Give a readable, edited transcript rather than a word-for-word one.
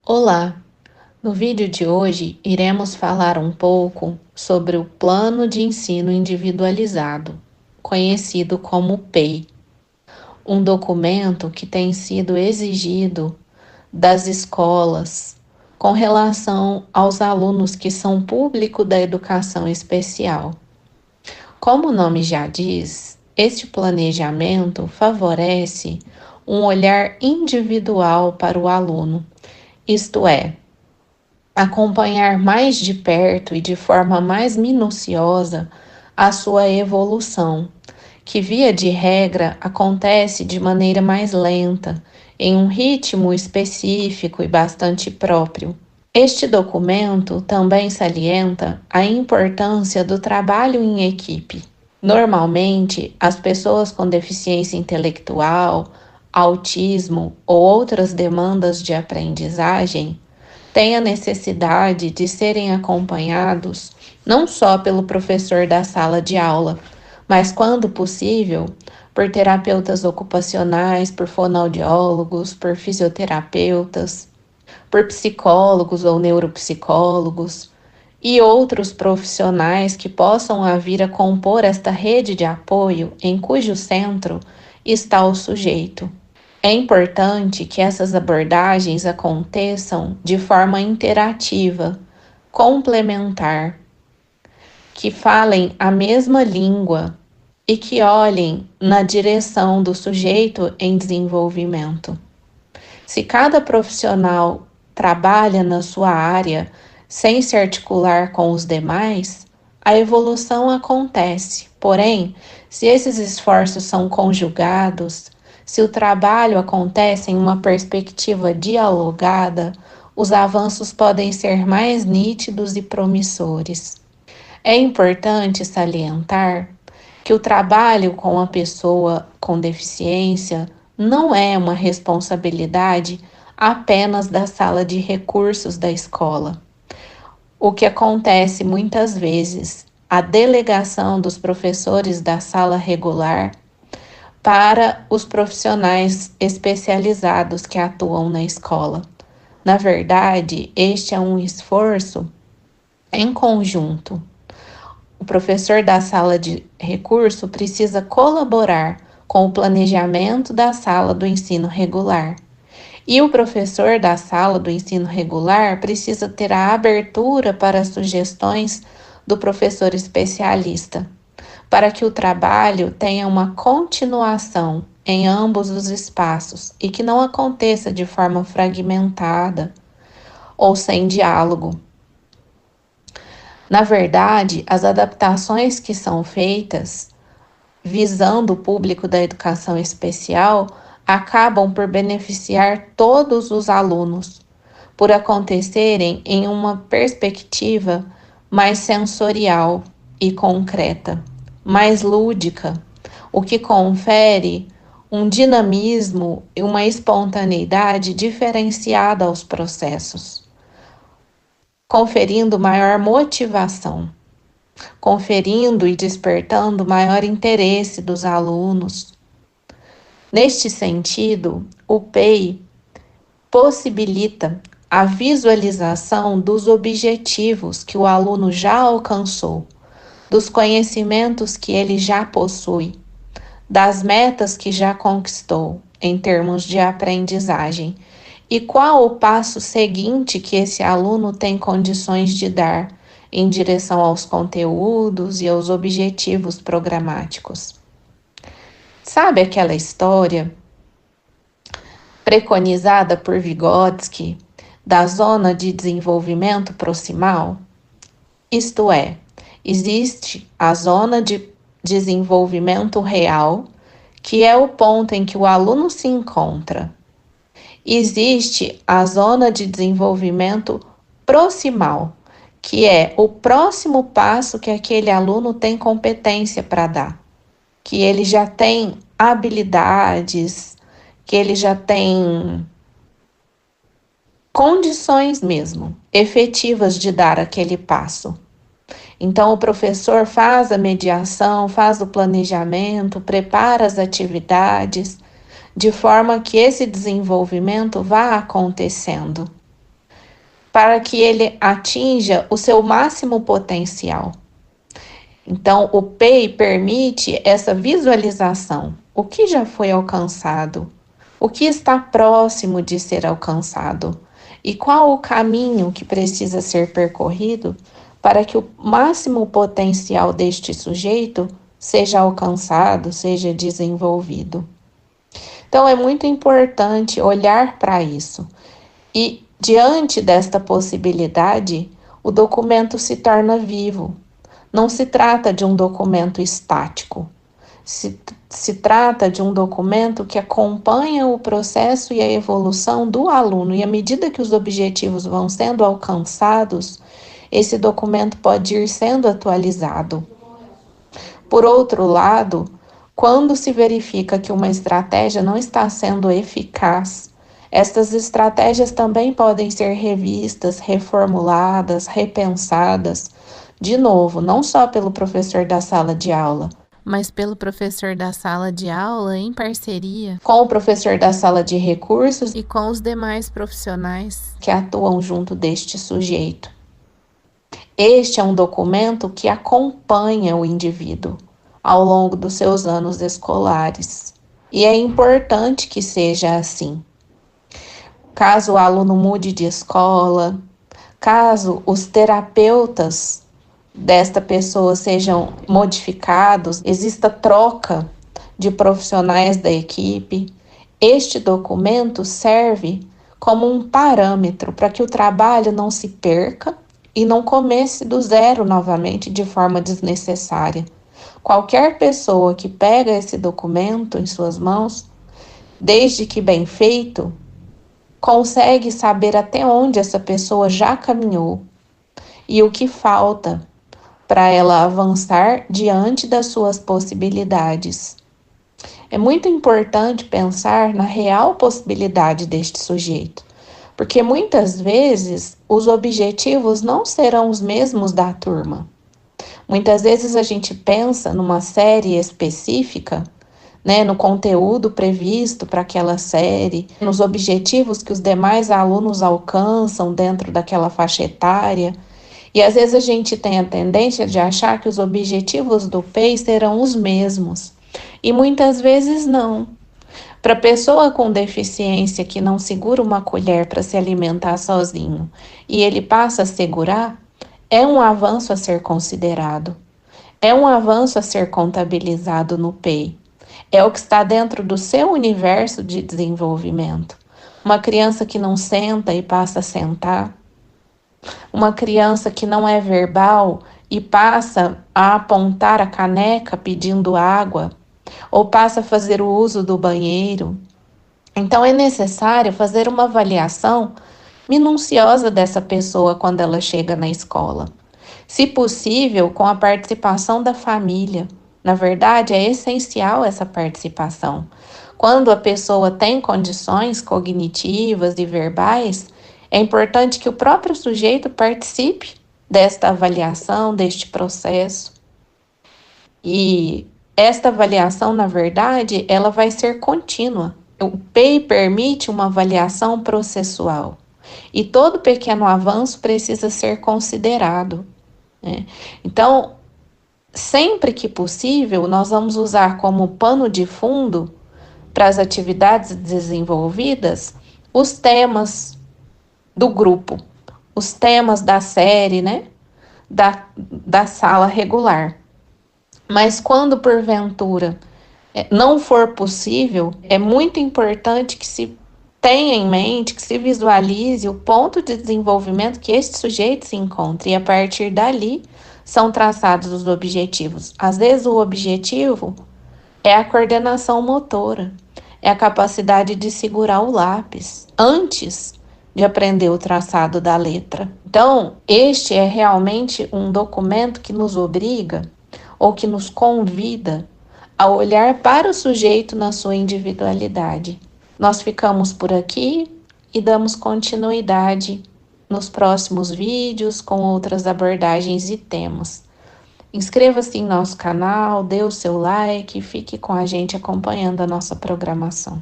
Olá! No vídeo de hoje, iremos falar um pouco sobre o Plano de Ensino Individualizado, conhecido como PEI, um documento que tem sido exigido das escolas com relação aos alunos que são público da educação especial. Como o nome já diz, este planejamento favorece um olhar individual para o aluno, isto é, acompanhar mais de perto e de forma mais minuciosa a sua evolução, que via de regra acontece de maneira mais lenta, em um ritmo específico e bastante próprio. Este documento também salienta a importância do trabalho em equipe. Normalmente, as pessoas com deficiência intelectual, autismo ou outras demandas de aprendizagem têm a necessidade de serem acompanhados não só pelo professor da sala de aula, mas, quando possível, por terapeutas ocupacionais, por fonoaudiólogos, por fisioterapeutas, por psicólogos ou neuropsicólogos e outros profissionais que possam vir a compor esta rede de apoio em cujo centro está o sujeito. É importante que essas abordagens aconteçam de forma interativa, complementar, que falem a mesma língua e que olhem na direção do sujeito em desenvolvimento. Se cada profissional trabalha na sua área sem se articular com os demais, a evolução acontece. Porém, se esses esforços são conjugados, se o trabalho acontece em uma perspectiva dialogada, os avanços podem ser mais nítidos e promissores. É importante salientar que o trabalho com a pessoa com deficiência não é uma responsabilidade apenas da sala de recursos da escola. O que acontece muitas vezes, a delegação dos professores da sala regular para os profissionais especializados que atuam na escola. Na verdade, este é um esforço em conjunto. O professor da sala de recurso precisa colaborar com o planejamento da sala do ensino regular. E o professor da sala do ensino regular precisa ter a abertura para as sugestões do professor especialista, para que o trabalho tenha uma continuação em ambos os espaços e que não aconteça de forma fragmentada ou sem diálogo. Na verdade, as adaptações que são feitas visando o público da educação especial acabam por beneficiar todos os alunos, por acontecerem em uma perspectiva mais sensorial e concreta, mais lúdica, o que confere um dinamismo e uma espontaneidade diferenciada aos processos, conferindo maior motivação, conferindo e despertando maior interesse dos alunos. Neste sentido, o PEI possibilita a visualização dos objetivos que o aluno já alcançou, dos conhecimentos que ele já possui, das metas que já conquistou em termos de aprendizagem e qual o passo seguinte que esse aluno tem condições de dar em direção aos conteúdos e aos objetivos programáticos. Sabe aquela história preconizada por Vygotsky da zona de desenvolvimento proximal? Isto é, existe a zona de desenvolvimento real, que é o ponto em que o aluno se encontra. Existe a zona de desenvolvimento proximal, que é o próximo passo que aquele aluno tem competência para dar, que ele já tem habilidades, que ele já tem condições mesmo, efetivas de dar aquele passo. Então, o professor faz a mediação, faz o planejamento, prepara as atividades, de forma que esse desenvolvimento vá acontecendo. para que ele atinja o seu máximo potencial. Então, o PEI permite essa visualização. O que já foi alcançado? O que está próximo de ser alcançado? E qual o caminho que precisa ser percorrido para que o máximo potencial deste sujeito seja alcançado, seja desenvolvido? Então, é muito importante olhar para isso. E, diante desta possibilidade, o documento se torna vivo. Não se trata de um documento estático, se trata de um documento que acompanha o processo e a evolução do aluno, e à medida que os objetivos vão sendo alcançados, esse documento pode ir sendo atualizado. Por outro lado, quando se verifica que uma estratégia não está sendo eficaz, estas estratégias também podem ser revistas, reformuladas, repensadas, de novo, não só pelo professor da sala de aula, mas pelo professor da sala de aula em parceria com o professor da sala de recursos e com os demais profissionais que atuam junto deste sujeito. Este é um documento que acompanha o indivíduo ao longo dos seus anos escolares. E é importante que seja assim. Caso o aluno mude de escola, caso os terapeutas desta pessoa sejam modificados, exista troca de profissionais da equipe, este documento serve como um parâmetro para que o trabalho não se perca e não comece do zero novamente de forma desnecessária. Qualquer pessoa que pega esse documento em suas mãos, desde que bem feito, consegue saber até onde essa pessoa já caminhou e o que falta para ela avançar diante das suas possibilidades. É muito importante pensar na real possibilidade deste sujeito, porque muitas vezes os objetivos não serão os mesmos da turma. Muitas vezes a gente pensa numa série específica, né, no conteúdo previsto para aquela série, nos objetivos que os demais alunos alcançam dentro daquela faixa etária. E às vezes a gente tem a tendência de achar que os objetivos do PEI serão os mesmos. E muitas vezes não. Para a pessoa com deficiência que não segura uma colher para se alimentar sozinho e ele passa a segurar, é um avanço a ser considerado. É um avanço a ser contabilizado no PEI. É o que está dentro do seu universo de desenvolvimento. Uma criança que não senta e passa a sentar, uma criança que não é verbal e passa a apontar a caneca pedindo água, ou passa a fazer o uso do banheiro. Então é necessário fazer uma avaliação minuciosa dessa pessoa quando ela chega na escola. Se possível, com a participação da família. Na verdade, é essencial essa participação. Quando a pessoa tem condições cognitivas e verbais, é importante que o próprio sujeito participe desta avaliação, deste processo. E esta avaliação, na verdade, ela vai ser contínua. O PEI permite uma avaliação processual. E todo pequeno avanço precisa ser considerado, né? Então, sempre que possível, nós vamos usar como pano de fundo para as atividades desenvolvidas os temas do grupo, os temas da série, né? Da sala regular. Mas quando porventura não for possível, é muito importante que se tenha em mente, que se visualize o ponto de desenvolvimento que este sujeito se encontra, e a partir dali são traçados os objetivos. Às vezes o objetivo é a coordenação motora, é a capacidade de segurar o lápis antes de aprender o traçado da letra. Então, este é realmente um documento que nos obriga ou que nos convida a olhar para o sujeito na sua individualidade. Nós ficamos por aqui e damos continuidade nos próximos vídeos com outras abordagens e temas. Inscreva-se em nosso canal, dê o seu like e fique com a gente acompanhando a nossa programação.